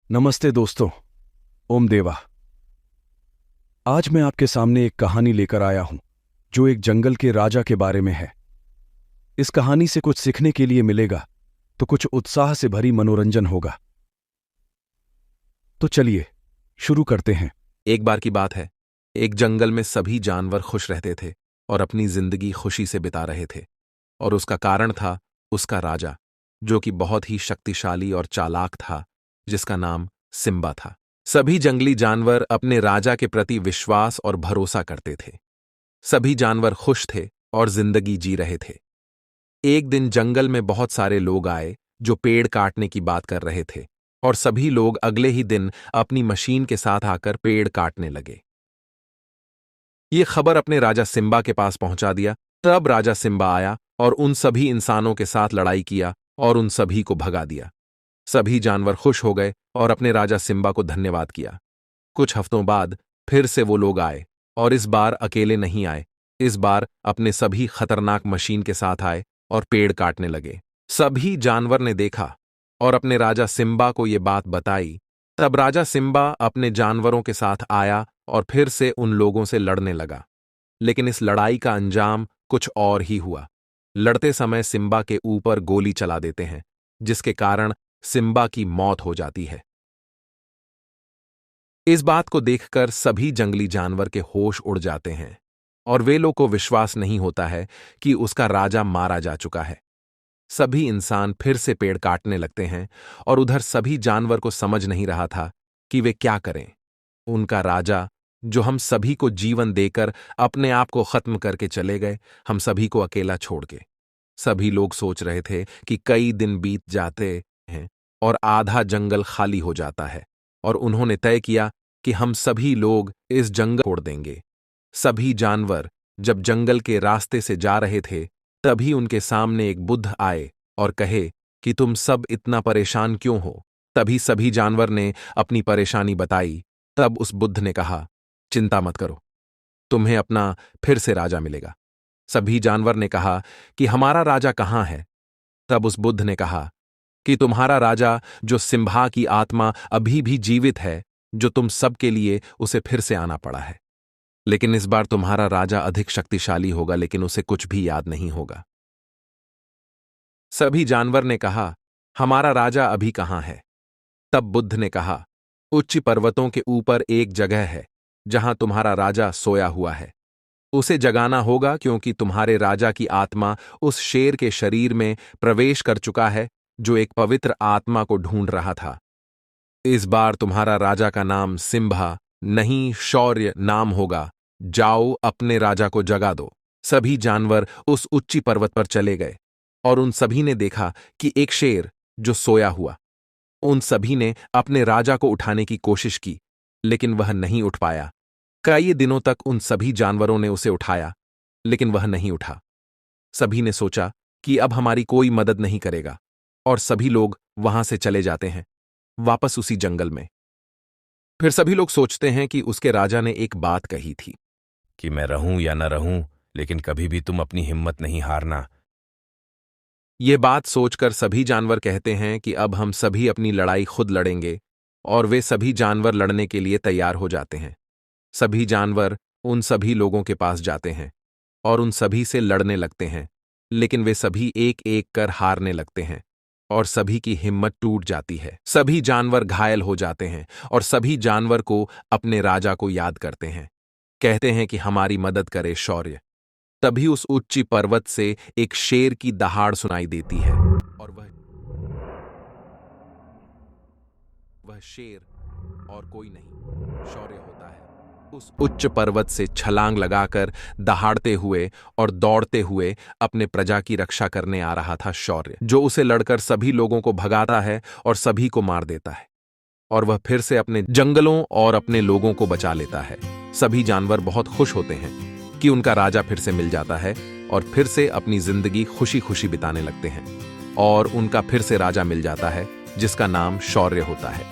नमस्ते दोस्तों। ओम देवा। आज मैं आपके सामने एक कहानी लेकर आया हूं जो एक जंगल के राजा के बारे में है। इस कहानी से कुछ सीखने के लिए मिलेगा तो कुछ उत्साह से भरी मनोरंजन होगा। तो चलिए शुरू करते हैं। एक बार की बात है, एक जंगल में सभी जानवर खुश रहते थे और अपनी जिंदगी खुशी से बिता रहे थे। और उसका कारण था उसका राजा, जो कि बहुत ही शक्तिशाली और चालाक था, जिसका नाम सिम्बा था। सभी जंगली जानवर अपने राजा के प्रति विश्वास और भरोसा करते थे। सभी जानवर खुश थे और जिंदगी जी रहे थे। एक दिन जंगल में बहुत सारे लोग आए जो पेड़ काटने की बात कर रहे थे, और सभी लोग अगले ही दिन अपनी मशीन के साथ आकर पेड़ काटने लगे। ये खबर अपने राजा सिम्बा के पास पहुंचा दिया। तब राजा सिम्बा आया और उन सभी इंसानों के साथ लड़ाई किया और उन सभी को भगा दिया। सभी जानवर खुश हो गए और अपने राजा सिम्बा को धन्यवाद किया। कुछ हफ्तों बाद फिर से वो लोग आए, और इस बार अकेले नहीं आए। इस बार अपने सभी खतरनाक मशीन के साथ आए और पेड़ काटने लगे। सभी जानवर ने देखा और अपने राजा सिम्बा को ये बात बताई। तब राजा सिम्बा अपने जानवरों के साथ आया और फिर से उन लोगों से लड़ने लगा। लेकिन इस लड़ाई का अंजाम कुछ और ही हुआ। लड़ते समय सिम्बा के ऊपर गोली चला देते हैं, जिसके कारण सिम्बा की मौत हो जाती है। इस बात को देखकर सभी जंगली जानवर के होश उड़ जाते हैं, और वे लोग को विश्वास नहीं होता है कि उसका राजा मारा जा चुका है। सभी इंसान फिर से पेड़ काटने लगते हैं, और उधर सभी जानवर को समझ नहीं रहा था कि वे क्या करें। उनका राजा, जो हम सभी को जीवन देकर अपने आप को खत्म करके चले गए, हम सभी को अकेला छोड़ के। सभी लोग सोच रहे थे कि कई दिन बीत जाते हैं और आधा जंगल खाली हो जाता है, और उन्होंने तय किया कि हम सभी लोग इस जंगल छोड़ देंगे। सभी जानवर जब जंगल के रास्ते से जा रहे थे, तभी उनके सामने एक बुद्ध आए और कहे कि तुम सब इतना परेशान क्यों हो। तभी सभी जानवर ने अपनी परेशानी बताई। तब उस बुद्ध ने कहा, चिंता मत करो, तुम्हें अपना फिर से राजा मिलेगा। सभी जानवर ने कहा कि हमारा राजा कहाँ है। तब उस बुद्ध ने कहा कि तुम्हारा राजा, जो सिम्बा की आत्मा अभी भी जीवित है, जो तुम सब के लिए उसे फिर से आना पड़ा है। लेकिन इस बार तुम्हारा राजा अधिक शक्तिशाली होगा, लेकिन उसे कुछ भी याद नहीं होगा। सभी जानवर ने कहा, हमारा राजा अभी कहाँ है। तब बुद्ध ने कहा, उच्च पर्वतों के ऊपर एक जगह है जहां तुम्हारा राजा सोया हुआ है। उसे जगाना होगा, क्योंकि तुम्हारे राजा की आत्मा उस शेर के शरीर में प्रवेश कर चुका है, जो एक पवित्र आत्मा को ढूंढ रहा था। इस बार तुम्हारा राजा का नाम सिम्बा नहीं, शौर्य नाम होगा। जाओ, अपने राजा को जगा दो। सभी जानवर उस उच्ची पर्वत पर चले गए, और उन सभी ने देखा कि एक शेर जो सोया हुआ। उन सभी ने अपने राजा को उठाने की कोशिश की, लेकिन वह नहीं उठ पाया। कई दिनों तक उन सभी जानवरों ने उसे उठाया, लेकिन वह नहीं उठा। सभी ने सोचा कि अब हमारी कोई मदद नहीं करेगा, और सभी लोग वहां से चले जाते हैं, वापस उसी जंगल में। फिर सभी लोग सोचते हैं कि उसके राजा ने एक बात कही थी कि मैं रहूं या न रहूं, लेकिन कभी भी तुम अपनी हिम्मत नहीं हारना। ये बात सोचकर सभी जानवर कहते हैं कि अब हम सभी अपनी लड़ाई खुद लड़ेंगे, और वे सभी जानवर लड़ने के लिए तैयार हो जाते हैं। सभी जानवर उन सभी लोगों के पास जाते हैं और उन सभी से लड़ने लगते हैं, लेकिन वे सभी एक एक कर हारने लगते हैं, और सभी की हिम्मत टूट जाती है। सभी जानवर घायल हो जाते हैं, और सभी जानवर को अपने राजा को याद करते हैं, कहते हैं कि हमारी मदद करे शौर्य। तभी उस ऊंची पर्वत से एक शेर की दहाड़ सुनाई देती है, और वह शेर और कोई नहीं, शौर्य होता है। उस उच्च पर्वत से छलांग लगाकर, दहाड़ते हुए और दौड़ते हुए अपने प्रजा की रक्षा करने आ रहा था शौर्य, जो उसे लड़कर सभी लोगों को भगाता है और सभी को मार देता है, और वह फिर से अपने जंगलों और अपने लोगों को बचा लेता है। सभी जानवर बहुत खुश होते हैं कि उनका राजा फिर से मिल जाता है, और फिर से अपनी जिंदगी खुशी खुशी बिताने लगते हैं, और उनका फिर से राजा मिल जाता है, जिसका नाम शौर्य होता है।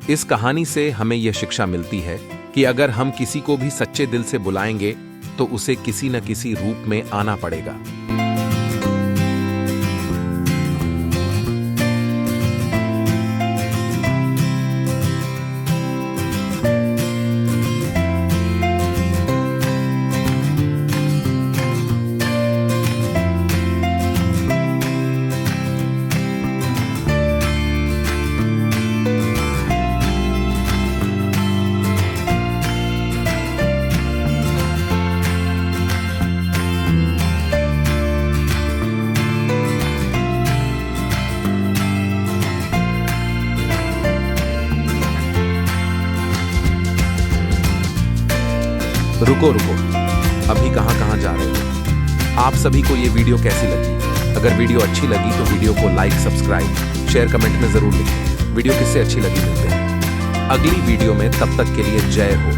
इस कहानी से हमें यह शिक्षा मिलती है कि अगर हम किसी को भी सच्चे दिल से बुलाएंगे, तो उसे किसी न किसी रूप में आना पड़ेगा। रुको रुको, अभी कहाँ कहाँ जा रहे हो? आप सभी को ये वीडियो कैसी लगी? अगर वीडियो अच्छी लगी तो वीडियो को लाइक, सब्सक्राइब, शेयर, कमेंट में जरूर लिखें। वीडियो किससे अच्छी लगी मिलते हैं अगली वीडियो में, तब तक के लिए जय हो।